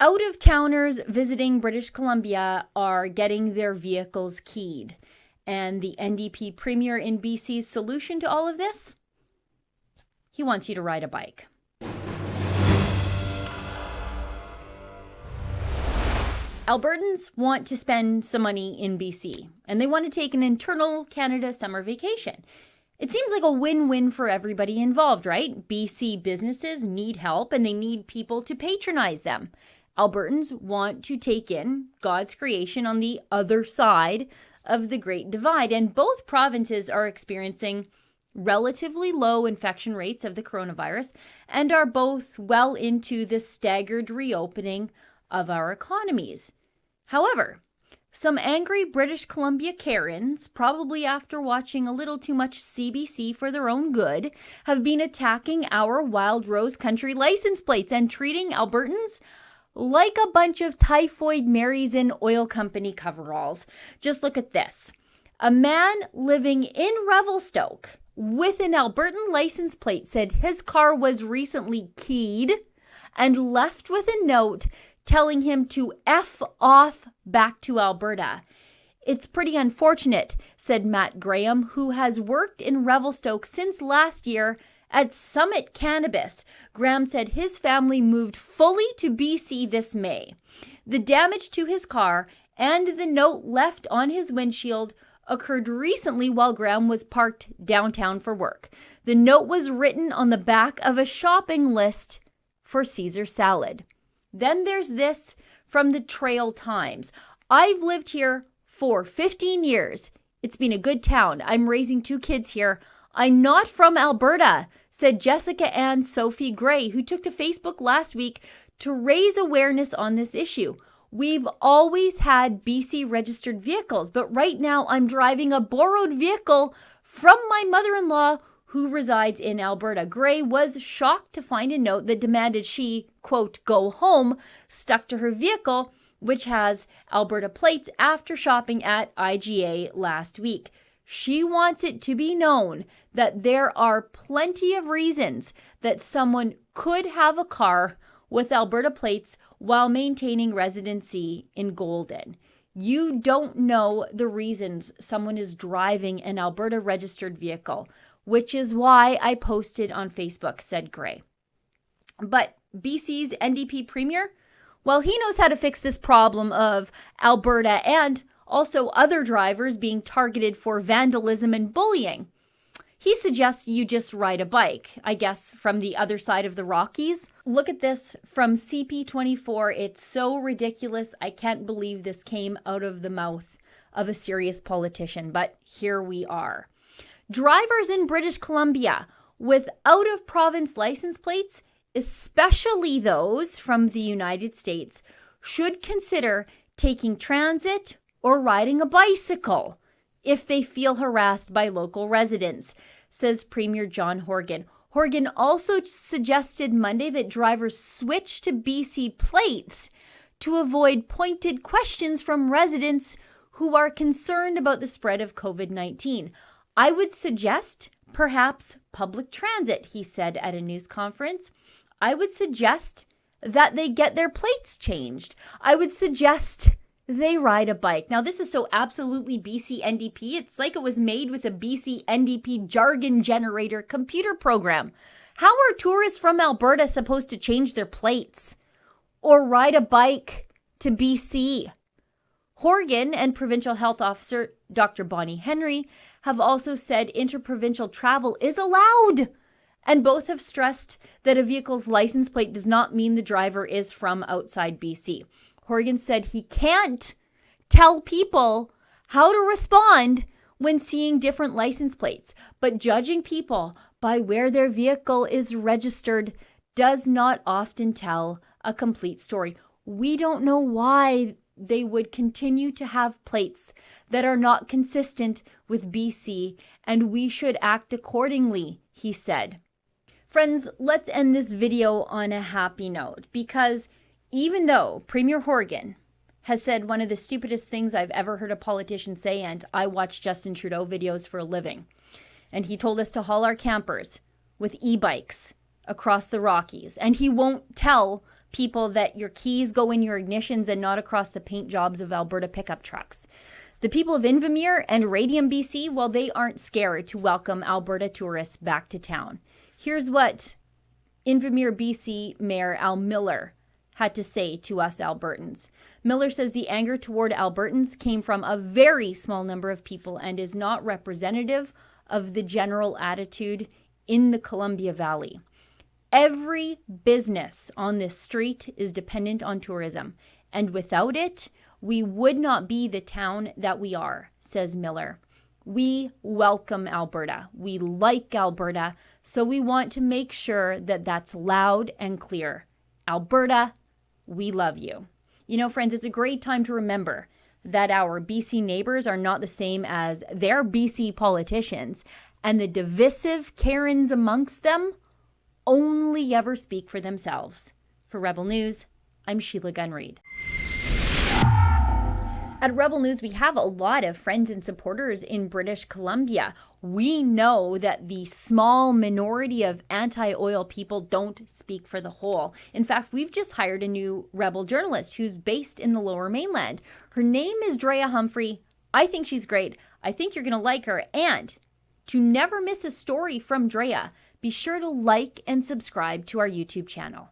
Out-of-towners visiting British Columbia are getting their vehicles keyed. And the NDP premier in BC's solution to all of this? He wants you to ride a bike. Albertans want to spend some money in BC, and they want to take an internal Canada summer vacation. It seems like a win-win for everybody involved, right? BC businesses need help, and they need people to patronize them. Albertans want to take in God's creation on the other side of the Great Divide, and both provinces are experiencing relatively low infection rates of the coronavirus and are both well into the staggered reopening of our economies. However, some angry British Columbia Karens, probably after watching a little too much CBC for their own good, have been attacking our Wild Rose Country license plates and treating Albertans like a bunch of typhoid Marys in oil company coveralls. Just look at this. A man living in Revelstoke with an Albertan license plate said his car was recently keyed and left with a note telling him to F off back to Alberta. It's pretty unfortunate, said Matt Graham, who has worked in Revelstoke since last year at Summit Cannabis. Graham said his family moved fully to BC this May. The damage to his car and the note left on his windshield occurred recently while Graham was parked downtown for work. The note was written on the back of a shopping list for Caesar salad. Then there's this from the Trail Times. I've lived here for 15 years. It's been a good town. I'm raising 2 kids here. I'm not from Alberta, said Jessica Ann Sophie Gray, who took to Facebook last week to raise awareness on this issue. We've always had BC registered vehicles, but right now I'm driving a borrowed vehicle from my mother-in-law who resides in Alberta. Gray was shocked to find a note that demanded she, quote, go home, stuck to her vehicle, which has Alberta plates, after shopping at IGA last week. She wants it to be known that there are plenty of reasons that someone could have a car with Alberta plates while maintaining residency in Golden. You don't know the reasons someone is driving an Alberta registered vehicle, which is why I posted on Facebook, said Gray. But BC's NDP premier, well, he knows how to fix this problem of Alberta and also other drivers being targeted for vandalism and bullying. He suggests you just ride a bike, I guess, from the other side of the Rockies. Look at this from CP24. It's so ridiculous. I can't believe this came out of the mouth of a serious politician, but here we are. Drivers in British Columbia with out-of-province license plates, especially those from the United States, should consider taking transit or riding a bicycle if they feel harassed by local residents, says Premier John Horgan. Horgan also suggested Monday that drivers switch to BC plates to avoid pointed questions from residents who are concerned about the spread of COVID-19. I would suggest perhaps public transit, he said at a news conference. I would suggest that they get their plates changed. I would suggest they ride a bike. Now, this is so absolutely BC NDP. It's like it was made with a BC NDP jargon generator computer program. How are tourists from Alberta supposed to change their plates or ride a bike to BC? Horgan and Provincial Health Officer Dr. Bonnie Henry have also said interprovincial travel is allowed, and both have stressed that a vehicle's license plate does not mean the driver is from outside BC. Horgan said he can't tell people how to respond when seeing different license plates, but judging people by where their vehicle is registered does not often tell a complete story. We don't know why they would continue to have plates that are not consistent with BC, and we should act accordingly, he said. Friends, let's end this video on a happy note, because even though Premier Horgan has said one of the stupidest things I've ever heard a politician say, and I watch Justin Trudeau videos for a living, and he told us to haul our campers with e-bikes across the Rockies. And he won't tell people that your keys go in your ignitions and not across the paint jobs of Alberta pickup trucks. The people of Invermere and Radium, BC, well, they aren't scared to welcome Alberta tourists back to town. Here's what Invermere, BC Mayor Al Miller had to say to us Albertans. Miller says the anger toward Albertans came from a very small number of people and is not representative of the general attitude in the Columbia Valley. Every business on this street is dependent on tourism, and without it, we would not be the town that we are, says Miller. We welcome Alberta. We like Alberta, so we want to make sure that that's loud and clear. Alberta, we love you. You know, friends, it's a great time to remember that our BC neighbors are not the same as their BC politicians, and the divisive Karens amongst them only ever speak for themselves. For Rebel News, I'm Sheila Gunn Reid. At Rebel News, we have a lot of friends and supporters in British Columbia. We know that the small minority of anti-oil people don't speak for the whole. In fact, we've just hired a new Rebel journalist who's based in the Lower Mainland. Her name is Drea Humphrey. I think she's great. I think you're going to like her. And to never miss a story from Drea, be sure to like and subscribe to our YouTube channel.